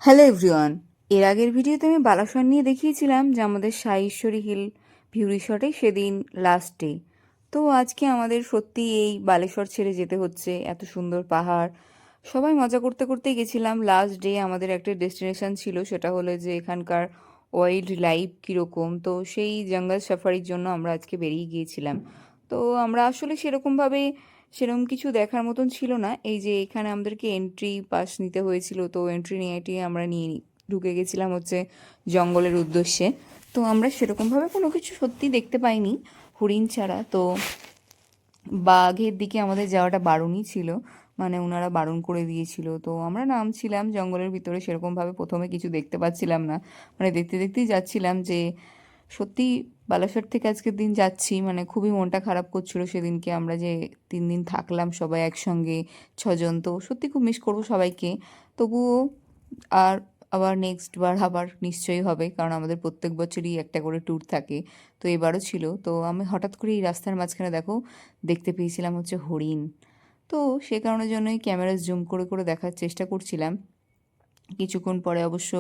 Hello everyone. এর আগের ভিডিওতে আমি বালাসন নিয়ে দেখিয়েছিলাম যে আমাদের সাইশ্বরী হিল ভিউ রিসর্টে সেদিন লাস্ট ডে। তো আজকে আমাদের সত্যি এই বালেশ্বর ছেড়ে যেতে হচ্ছে, এত সুন্দর পাহাড়। সবাই মজা করতে করতেই গেছিলাম। লাস্ট ডে আমাদের একটা ডেস্টিনেশন ছিল, সেটা হলো যে এখানকার ওয়াইল্ড লাইফ কীরকম। তো সেই জঙ্গল সাফারির জন্য আমরা আজকে বেরিয়ে গিয়েছিলাম। তো আমরা আসলে সেরকম কিছু দেখার মতন ছিল না। এই যে এখানে আমাদেরকে এন্ট্রি পাস নিতে হয়েছিল, তো এন্ট্রি নিয়ে আমরা ঢুকে গেছিলাম হচ্ছে জঙ্গলের উদ্দেশ্যে। তো আমরা সেরকমভাবে কোনো কিছু সত্যি দেখতে পাইনি হরিণ ছাড়া। তো বাঘের দিকে আমাদের যাওয়াটা বারণই ছিল, মানে ওনারা বারণ করে দিয়েছিল। তো আমরা নামছিলাম জঙ্গলের ভিতরে, সেরকমভাবে প্রথমে কিছু দেখতে পাচ্ছিলাম না, মানে দেখতে দেখতেই যাচ্ছিলাম। যে সত্যি বালাসোর থেকে আজকের দিন যাচ্ছি, মানে খুবই মনটা খারাপ করছিল সেদিনকে আমরা যে 3 দিন থাকলাম সবাই একসঙ্গে 6 জন। তো সত্যি খুব মিস করবো সবাইকে। তবুও আর আবার নেক্সট বার আবার নিশ্চয়ই হবে, কারণ আমাদের প্রত্যেক বছরই একটা করে ট্যুর থাকে। তো এবারও ছিল। তো আমি হঠাৎ করে এই রাস্তার মাঝখানে দেখো দেখতে পেয়েছিলাম হচ্ছে হরিণ। তো সে কারণের জন্যই ক্যামেরা জুম করে করে দেখার চেষ্টা করছিলাম। কিছুক্ষণ পরে অবশ্য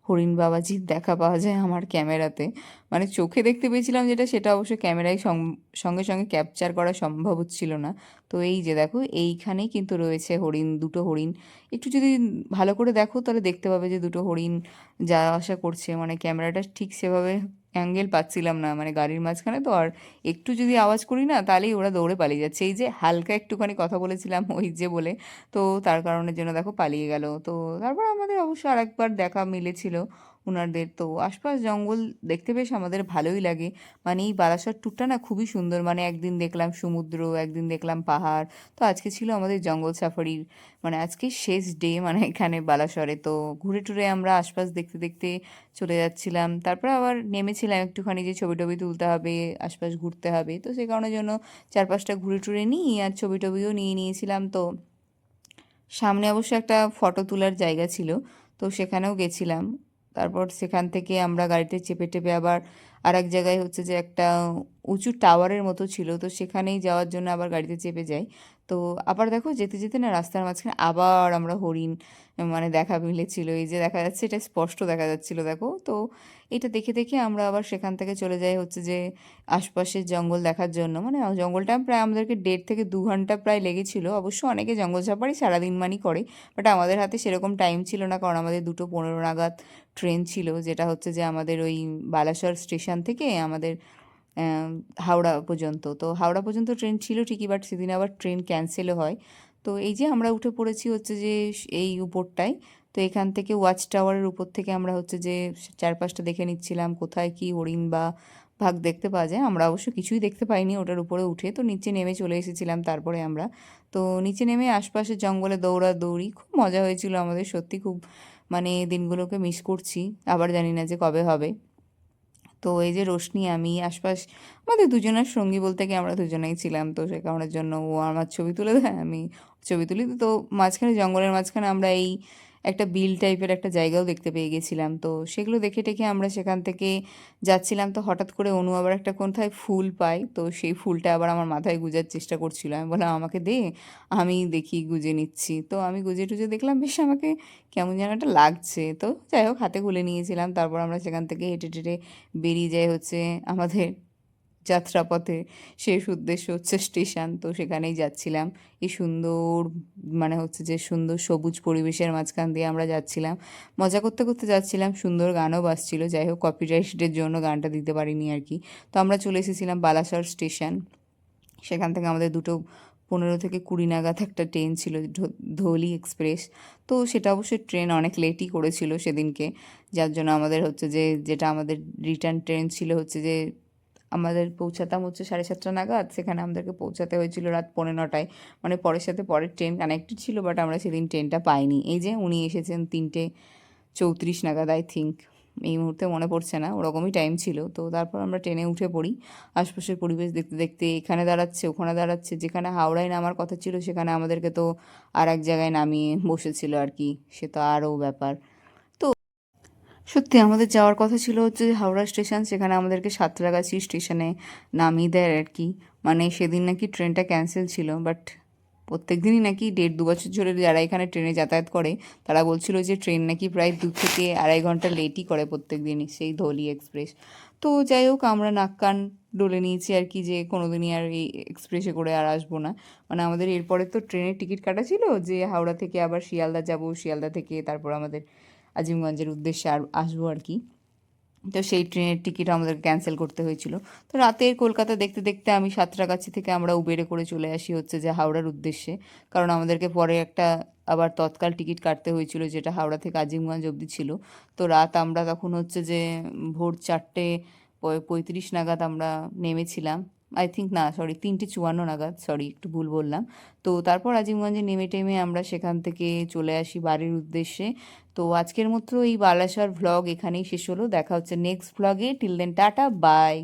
হরিণ বাবাজির দেখা পাওয়া যায় আমার ক্যামেরাতে। মানে চোখে দেখতে পেয়েছিলাম যেটা, সেটা অবশ্য ক্যামেরায় সঙ্গে সঙ্গে ক্যাপচার করা সম্ভব হচ্ছিল না। তো এই যে দেখো এইখানেই কিন্তু রয়েছে হরিণ, দুটো হরিণ। একটু যদি ভালো করে দেখো তাহলে দেখতে পাবে যে দুটো হরিণ যাওয়া আসা করছে। মানে ক্যামেরাটা ঠিক সেভাবে অ্যাঙ্গেল পাচ্ছিলাম না, মানে গাড়ির মাঝখানে তো। আর একটু যদি আওয়াজ করি না তাহলেই ওরা দৌড়ে পালিয়ে যাচ্ছে। এই যে হালকা একটুখানি কথা বলেছিলাম ওই যে বলে, তো তার কারণের জন্য দেখো পালিয়ে গেল। তো তারপর আমাদের অবশ্য আরেকবার দেখা মিলেছিল ওনাদের। তো আশপাশ জঙ্গল দেখতে বেশ আমাদের ভালোই লাগে। মানে এই বারাসাত ট্যুরটা না খুবই সুন্দর, মানে একদিন দেখলাম সমুদ্র, একদিন দেখলাম পাহাড়। তো আজকে ছিল আমাদের জঙ্গল সাফারির, মানে আজকে শেষ ডে মানে এখানে বালাসরে। তো ঘুরে টুরে আমরা আশপাশ দেখতে দেখতে চলে যাচ্ছিলাম। তারপর আবার নেমেছিলাম একটুখানি, যে ছবি টবি তুলতে হবে, আশপাশ ঘুরতে হবে। তো সে কারণের জন্য চারপাশটা ঘুরে টুরে নিই আর ছবি টবিও নিয়ে নিয়েছিলাম। তো সামনে অবশ্য একটা ফটো তোলার জায়গা ছিল, তো সেখানেও গেছিলাম। তারপর সেখান থেকে আমরা গাড়িতে চেপে টেপে আবার আর এক জায়গায় হচ্ছে যে একটা উঁচু টাওয়ারের মতো ছিল, তো সেখানেই যাওয়ার জন্য আবার গাড়িতে চেপে যাই। তো আবার দেখো যেতে যেতে না রাস্তার মাঝখানে আবার আমরা হরিণ মানে দেখা মিলেছিল। এই যে দেখা যাচ্ছে, এটা স্পষ্ট দেখা যাচ্ছিল দেখো। তো এটা দেখে দেখে আমরা আবার সেখান থেকে চলে যাই হচ্ছে যে আশপাশের জঙ্গল দেখার জন্য। মানে জঙ্গলটা প্রায় আমাদেরকে 1.5 থেকে 2 ঘন্টা প্রায় লেগেছিল। অবশ্য অনেকে জঙ্গল সাফারি সারাদিন মানই করে, বাট আমাদের হাতে সেরকম টাইম ছিল না, কারণ আমাদের 2:15 নাগাদ ট্রেন ছিল, যেটা হচ্ছে যে আমাদের ওই বালাসর স্টেশন থেকে আমাদের হাওড়া পর্যন্ত। তো হাওড়া পর্যন্ত ট্রেন ছিল ঠিকই, বাট সেদিন আবার ট্রেন ক্যান্সেলও হয়। তো এই যে আমরা উঠে পড়েছি হচ্ছে যে এই উপরটায়। তো এখান থেকে ওয়াচ টাওয়ারের উপর থেকে আমরা হচ্ছে যে চারপাশটা দেখে নিচ্ছিলাম, কোথায় কি হরিণ বা বাঘ দেখতে পাওয়া যায়। আমরা অবশ্য কিছুই দেখতে পাইনি ওটার উপরে উঠে, তো নিচে নেমে চলে এসেছিলাম তারপরে আমরা। তো নিচে নেমে আশপাশের জঙ্গলে দৌড়াদৌড়ি খুব মজা হয়েছিল আমাদের, সত্যি খুব, মানে দিনগুলোকে মিস করছি। আবার জানি না যে কবে হবে। তো এই যে রোশনি, আমি আশপাশ আমাদের দুজনের সঙ্গী বলতে কি আমরা দুজনেই ছিলাম। তো সে কারণের জন্য ও আমার ছবি তুলে দেয়, আমি ছবি তুলি। তো মাঝখানে জঙ্গলের মাঝখানে আমরা এই একটা বিল টাইপের একটা জায়গাও দেখতে পেয়ে গেছিলাম। তো সেগুলো দেখে টেখে আমরা সেখান থেকে যাচ্ছিলাম। তো হঠাৎ করে অনু আবার একটা কোথায় ফুল পাই, তো সেই ফুলটা আবার আমার মাথায় গুজার চেষ্টা করছিল। আমি বললাম আমাকে দে, আমি দেখি গুজে নিচ্ছি। তো আমি গুজে টুজে দেখলাম বেশ আমাকে কেমন যেন একটা লাগছে। তো যাই হোক হাতে খুলে নিয়েছিলাম। তারপর আমরা সেখান থেকে হেঁটে টেটে বেরিয়ে যায় হচ্ছে আমাদের যাত্রাপথে। শেষ উদ্দেশ্য হচ্ছে স্টেশন। তো সেখানেই যাচ্ছিলাম। এই সুন্দর, মানে হচ্ছে যে সুন্দর সবুজ পরিবেশের মাঝখান দিয়ে আমরা যাচ্ছিলাম, মজা করতে করতে যাচ্ছিলাম। সুন্দর গানও বাজছিল। যাই হোক কপিরাইটের জন্য গানটা দিতে পারিনি আর কি। তো আমরা চলে এসেছিলাম বালাসর স্টেশন। সেখান থেকে আমাদের 2:15 থেকে 20 নাগাদ একটা ট্রেন ছিল, ধৌলি এক্সপ্রেস। তো সেটা অবশ্যই ট্রেন অনেক লেটই করেছিল সেদিনকে, যার জন্য আমাদের হচ্ছে যে যেটা আমাদের রিটার্ন ট্রেন ছিল হচ্ছে যে আমাদের পৌঁছাতাম হচ্ছে 7:30 নাগাদ, সেখানে আমাদেরকে পৌঁছাতে হয়েছিল রাত 9:45। মানে পরের সাথে পরের ট্রেন কানেক্টেড ছিল, বাট আমরা সেদিন ট্রেনটা পাইনি। এই যে উনি এসেছেন 3:34 নাগাদ আই থিঙ্ক, এই মুহূর্তে মনে পড়ছে না, ওরকমই টাইম ছিল। তো তারপর আমরা ট্রেনে উঠে পড়ি। আশপাশের পরিবেশ দেখতে দেখতে এখানে দাঁড়াচ্ছে ওখানে দাঁড়াচ্ছে, যেখানে হাওড়ায় নামার কথা ছিল সেখানে আমাদেরকে তো আর এক জায়গায় নামিয়ে বসেছিল আর কি। সে তো আরও ব্যাপার। তো সত্যি আমাদের যাওয়ার কথা ছিল হচ্ছে যে হাওড়া স্টেশন, সেখানে আমাদেরকে সাঁতরাগাছি স্টেশনে নামিয়ে দেয় আর কি। মানে সেদিন নাকি ট্রেনটা ক্যান্সেল ছিল, বাট প্রত্যেক দিনই নাকি 1.5-2 বছর ধরে যারা এখানে ট্রেনে যাতায়াত করে তারা বলছিল যে ট্রেন নাকি প্রায় 2 থেকে 2.5 ঘন্টা লেটই করে প্রত্যেক দিনই, সেই ধৌলি এক্সপ্রেস। তো যাই হোক, আমরা নাক কান ডলে নিয়েছি আর কি, যে কোনোদিনই আর এই এক্সপ্রেসে করে আর আসবো না। মানে আমাদের এরপরে তো ট্রেনের টিকিট কাটা ছিল যে হাওড়া থেকে আবার শিয়ালদা যাব, শিয়ালদা থেকে তারপর আমাদের আজিমগঞ্জের উদ্দেশ্যে আর আসবো আর কি। তো সেই ট্রেনের টিকিট আমাদের ক্যান্সেল করতে হয়েছিল। তো রাতে কলকাতা দেখতে দেখতে আমি সাঁতরাগাছি থেকে আমরা উবেরে করে চলে আসি হচ্ছে যে হাওড়ার উদ্দেশ্যে, কারণ আমাদেরকে পরে একটা আবার তৎকাল টিকিট কাটতে হয়েছিল যেটা হাওড়া থেকে আজিমগঞ্জ অবধি ছিল। তো রাত আমরা তখন হচ্ছে যে ভোর 4:35 নাগাদ আমরা নেমেছিলাম। আই থিঙ্ক না, সরি, 3:54 নাগাদ, সরি একটু ভুল বললাম। তো তারপর আজিমগঞ্জে নেমে টেমে আমরা সেখান থেকে চলে আসি বাড়ির উদ্দেশ্যে। তো আজকের মতো এই বালাসর ভ্লগ এখানেই শেষ হলো। দেখা হচ্ছে নেক্সট ভ্লগে। Till then tata, by.